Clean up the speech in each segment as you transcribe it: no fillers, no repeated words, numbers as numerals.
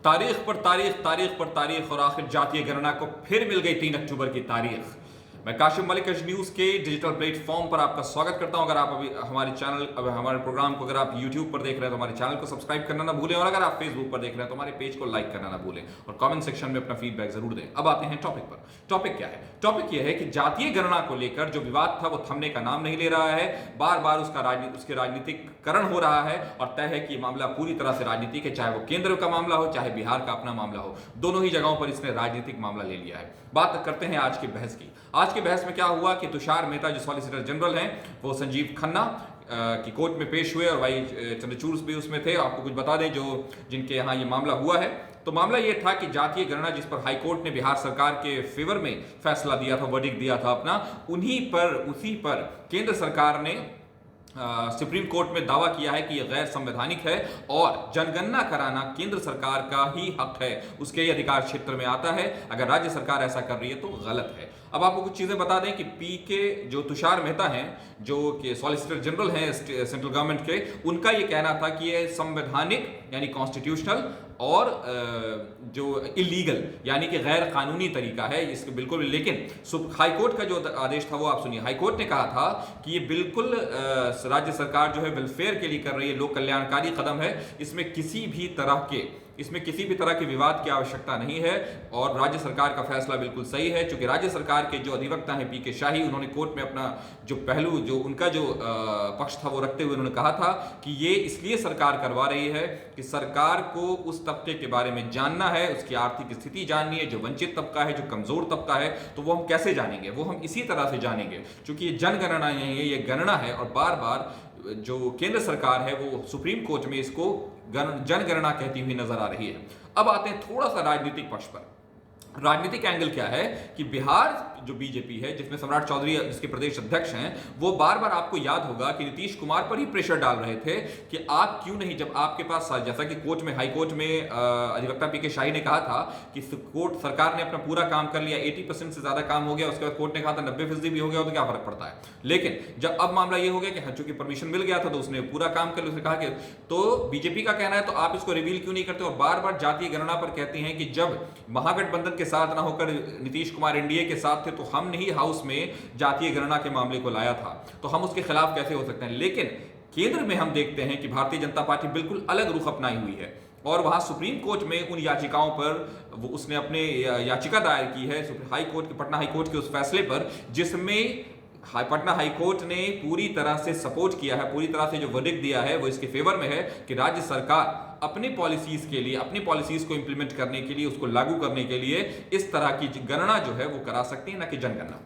तारीख पर तारीख, तारीख पर तारीख और आखिर जातीय गणना को फिर मिल गई 3 अक्टूबर की तारीख। मैं काशिफ मलिक न्यूज़ के डिजिटल प्लेटफॉर्म पर आपका स्वागत करता हूं। अगर आप अभी हमारे प्रोग्राम को अगर आप यूट्यूब पर देख रहे हैं तो हमारे चैनल को सब्सक्राइब करना ना भूलें, और अगर आप फेसबुक पर देख रहे हैं तो हमारे पेज को लाइक करना ना भूलें और कमेंट सेक्शन में अपना फीडबैक जरूर दें। अब आते हैं टॉपिक पर। टॉपिक क्या है? टॉपिक यह है कि जातीय गणना को लेकर जो विवाद था वो थमने का नाम नहीं ले रहा है। बार बार उसके राजनीतिकरण हो रहा है और तय है कि मामला पूरी तरह से राजनीतिक है, चाहे वो केंद्र का मामला हो चाहे बिहार का अपना मामला हो। दोनों ही जगहों पर इसने राजनीतिक मामला ले लिया है। बात करते हैं आज की बहस की। आज की बहस में क्या हुआ कि तुषार मेहता जो सॉलिसिटर जनरल हैं वो संजीव खन्ना की कोर्ट में पेश हुए और भाई चंद्रचूड़ भी उसमें थे। आपको कुछ बता दें जो जिनके यहाँ ये मामला हुआ है, तो मामला ये था कि जातीय गणना जिस पर हाई कोर्ट ने बिहार सरकार के फेवर में फैसला दिया था, वर्डिक्ट दिया था अपना, उसी पर केंद्र सरकार ने सुप्रीम कोर्ट में दावा किया है कि यह गैर संवैधानिक है और जनगणना कराना केंद्र सरकार का ही हक है, उसके ही अधिकार क्षेत्र में आता है। अगर राज्य सरकार ऐसा कर रही है तो गलत है। अब आपको कुछ चीजें बता दें कि पीके जो तुषार मेहता हैं, जो कि सॉलिसिटर जनरल हैं सेंट्रल गवर्नमेंट के, उनका यह कहना था कि यह संवैधानिक यानी कॉन्स्टिट्यूशनल और जो इलीगल यानी कि गैर कानूनी तरीका है इसके बिल्कुल। लेकिन हाईकोर्ट का जो आदेश था वो आप सुनिए। हाईकोर्ट ने कहा था कि ये बिल्कुल राज्य सरकार जो है वेलफेयर के लिए कर रही है, लोक कल्याणकारी कदम है, इसमें किसी भी तरह के विवाद की आवश्यकता नहीं है और राज्य सरकार का फैसला बिल्कुल सही है। चूंकि राज्य सरकार के जो अधिवक्ता हैं पीके शाही, उन्होंने कोर्ट में अपना जो पहलू जो उनका जो पक्ष था वो रखते हुए उन्होंने कहा था कि ये इसलिए सरकार करवा रही है कि सरकार को उस तबके के बारे में जानना है, उसकी आर्थिक स्थिति जाननी है, जो वंचित तबका है, जो कमजोर तबका है, तो वो हम कैसे जानेंगे? वो हम इसी तरह से जानेंगे क्योंकि ये जनगणना नहीं है, ये गणना है। और बार बार जो केंद्र सरकार है वो सुप्रीम कोर्ट में इसको जनगणना कहती हुई नजर आ रही है। अब आते हैं थोड़ा सा राजनीतिक पक्ष पर। राजनीतिक एंगल क्या है कि बिहार जो बीजेपी है, जिसमें सम्राट चौधरी जिसके प्रदेश अध्यक्ष हैं, वो बार बार आपको याद होगा कि नीतीश कुमार पर ही प्रेशर डाल रहे थे कि आप क्यों नहीं, जब आपके पास जैसा कि कोर्ट में हाई कोर्ट में अधिवक्ता पीके शाही ने कहा था कि कोर्ट सरकार ने अपना पूरा काम कर लिया, 80% से ज्यादा काम हो गया, उसके बाद कोर्ट ने कहा था 90% भी हो गया तो क्या फर्क पड़ता है। लेकिन जब अब मामला ये हो गया कि चूंकि परमिशन मिल गया था तो उसने पूरा काम कर लिया, उसने कहा कि तो बीजेपी का कहना है तो आप इसको रिवील क्यों नहीं करते, और बार बार जातीय गणना पर कहते हैं कि जब महागठबंधन के साथ ना होकर नीतीश कुमार एनडीए के साथ थे तो हमने ही हाउस में जातीय गणना के मामले को लाया था, तो हम उसके खिलाफ कैसे हो सकते हैं। लेकिन केंद्र में हम देखते हैं कि भारतीय जनता पार्टी बिल्कुल अलग रुख अपनाई हुई है और वहां सुप्रीम कोर्ट में उन याचिकाओं पर उसने अपने याचिका दायर की है हाई कोर्ट के, पटना हाई कोर्ट के उस फैसले पर जिसमें पटना हाई कोर्ट ने पूरी तरह से सपोर्ट किया है, पूरी तरह से जो वर्डिक्ट दिया है वो इसके फेवर में है कि राज्य सरकार अपनी पॉलिसीज के लिए, अपनी पॉलिसीज को इंप्लीमेंट करने के लिए, उसको लागू करने के लिए इस तरह की गणना जो है वो करा सकती है, ना कि जनगणना।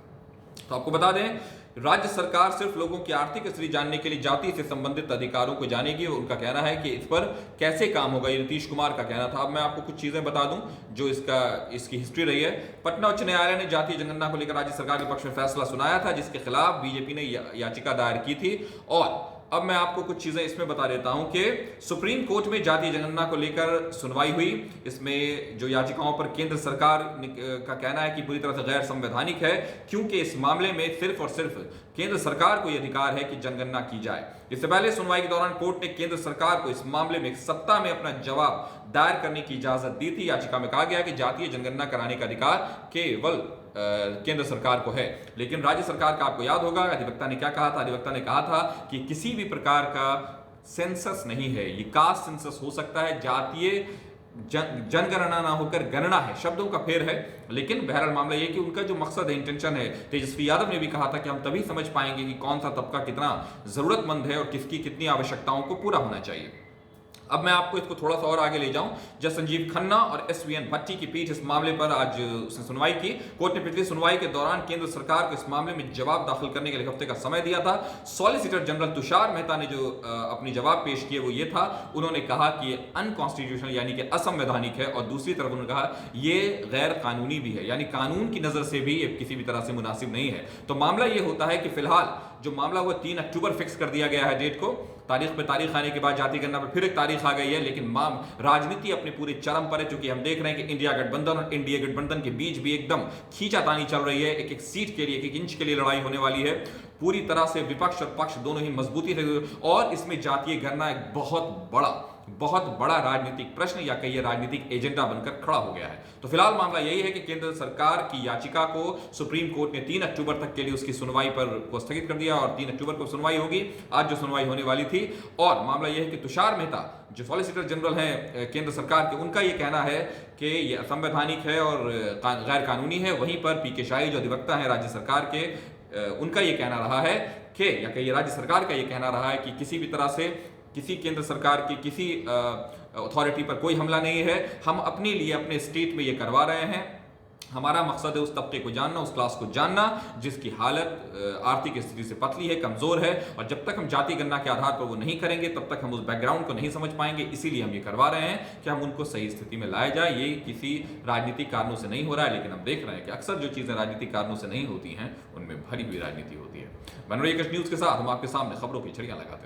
तो आपको बता दें राज्य सरकार सिर्फ लोगों की आर्थिक स्थिति जानने के लिए जाति से संबंधित अधिकारों को जानेगी। उनका कहना है कि इस पर कैसे काम होगा, ये नीतीश कुमार का कहना था। अब मैं आपको कुछ चीजें बता दूं जो इसकी हिस्ट्री रही है। पटना उच्च न्यायालय ने जातीय जनगणना को लेकर राज्य सरकार के पक्ष में फैसला सुनाया था, जिसके खिलाफ बीजेपी ने याचिका दायर की थी। और अब मैं आपको कुछ चीजें इसमें बता देता हूं कि सुप्रीम कोर्ट में जातीय जनगणना को लेकर सुनवाई हुई। इसमें जो याचिकाओं पर केंद्र सरकार का कहना है कि पूरी तरह से गैर संवैधानिक है, क्योंकि इस मामले में सिर्फ और सिर्फ केंद्र सरकार को यह अधिकार है कि जनगणना की जाए। इससे पहले सुनवाई के दौरान कोर्ट ने केंद्र सरकार को इस मामले में सत्ता में अपना जवाब दायर करने की इजाजत दी थी। याचिका में कहा गया कि जातीय जनगणना कराने का अधिकार केवल केंद्र सरकार को है। लेकिन राज्य सरकार का आपको याद होगा अधिवक्ता ने क्या कहा था। अधिवक्ता ने कहा था कि किसी भी प्रकार का सेंसस नहीं है, ये कास्ट सेंसस हो सकता है, जातीय जनगणना ना होकर गणना है, शब्दों का फेर है। लेकिन बहरहाल मामला यह कि उनका जो मकसद है, इंटेंशन है, तेजस्वी यादव ने भी कहा था कि हम तभी समझ पाएंगे कि कौन सा तबका कितना जरूरतमंद है और किसकी कितनी आवश्यकताओं को पूरा होना चाहिए। अब मैं आपको इसको थोड़ा सा और आगे ले जाऊं। जज संजीव खन्ना और एसवीएन भट्टी की पीठ इस मामले पर आज उसने सुनवाई की। कोर्ट ने पिछली सुनवाई के दौरान केंद्र सरकार को इस मामले में जवाब दाखिल करने के लिए हफ्ते का समय दिया था। सॉलिसिटर जनरल तुषार मेहता ने जो अपनी जवाब पेश किए वो ये था, उन्होंने कहा कि ये अनकॉन्स्टिट्यूशनल यानी कि असंवैधानिक है, और दूसरी तरफ उन्होंने कहा ये गैर कानूनी भी है, यानी कानून की नजर से भी ये किसी भी तरह से मुनासिब नहीं है। तो मामला ये होता है कि फिलहाल जो मामला हुआ 3 अक्टूबर फिक्स कर दिया गया है डेट को। तारीख पे तारीख आने के बाद जातीय गणना पे फिर एक तारीख आ गई है, लेकिन राजनीति अपने पूरे चरम पर है, क्योंकि हम देख रहे हैं कि इंडिया गठबंधन और एनडीए गठबंधन के बीच भी एकदम खींचातानी चल रही है। एक एक सीट के लिए, एक एक इंच के लिए लड़ाई होने वाली है। पूरी तरह से विपक्ष और पक्ष दोनों ही मजबूती से, और इसमें जातीय गणना एक बहुत बड़ा बहुत बड़ा राजनीतिक प्रश्न या कहिए राजनीतिक एजेंडा बनकर खड़ा हो गया है। तो फिलहाल मामला यही है कि केंद्र सरकार की याचिका को सुप्रीम कोर्ट ने 3 अक्टूबर तक के लिए उसकी सुनवाई पर को स्थगित कर दिया और 3 अक्टूबर को सुनवाई होगी। आज जो सुनवाई होने वाली थी, और मामला यह है कि तुषार मेहता जो सॉलिसिटर जनरल हैं केंद्र सरकार के, उनका ये कहना है कि ये असंवैधानिक है और गैर कानूनी है। वहीं पर पीके शाही जो अधिवक्ता हैं राज्य सरकार के, उनका ये कहना रहा है कि, या कहिए राज्य सरकार का ये कहना रहा है कि किसी भी तरह से किसी केंद्र सरकार की किसी अथॉरिटी पर कोई हमला नहीं है। हम अपने लिए अपने स्टेट में ये करवा रहे हैं। हमारा मकसद है उस तबके को जानना, उस क्लास को जानना जिसकी हालत आर्थिक स्थिति से पतली है, कमजोर है, और जब तक हम जाति गणना के आधार पर वो नहीं करेंगे तब तक हम उस बैकग्राउंड को नहीं समझ पाएंगे। इसीलिए हम ये करवा रहे हैं कि हम उनको सही स्थिति में लाया जाए। ये किसी राजनीतिक कारणों से नहीं हो रहा है, लेकिन हम देख रहे हैं कि अक्सर जो चीजें राजनीतिक कारणों से नहीं होती हैं उनमें भरी हुई राजनीति होती है। बने रहिए कश न्यूज के साथ, हम आपके सामने खबरों की छड़ियां लगाते हैं।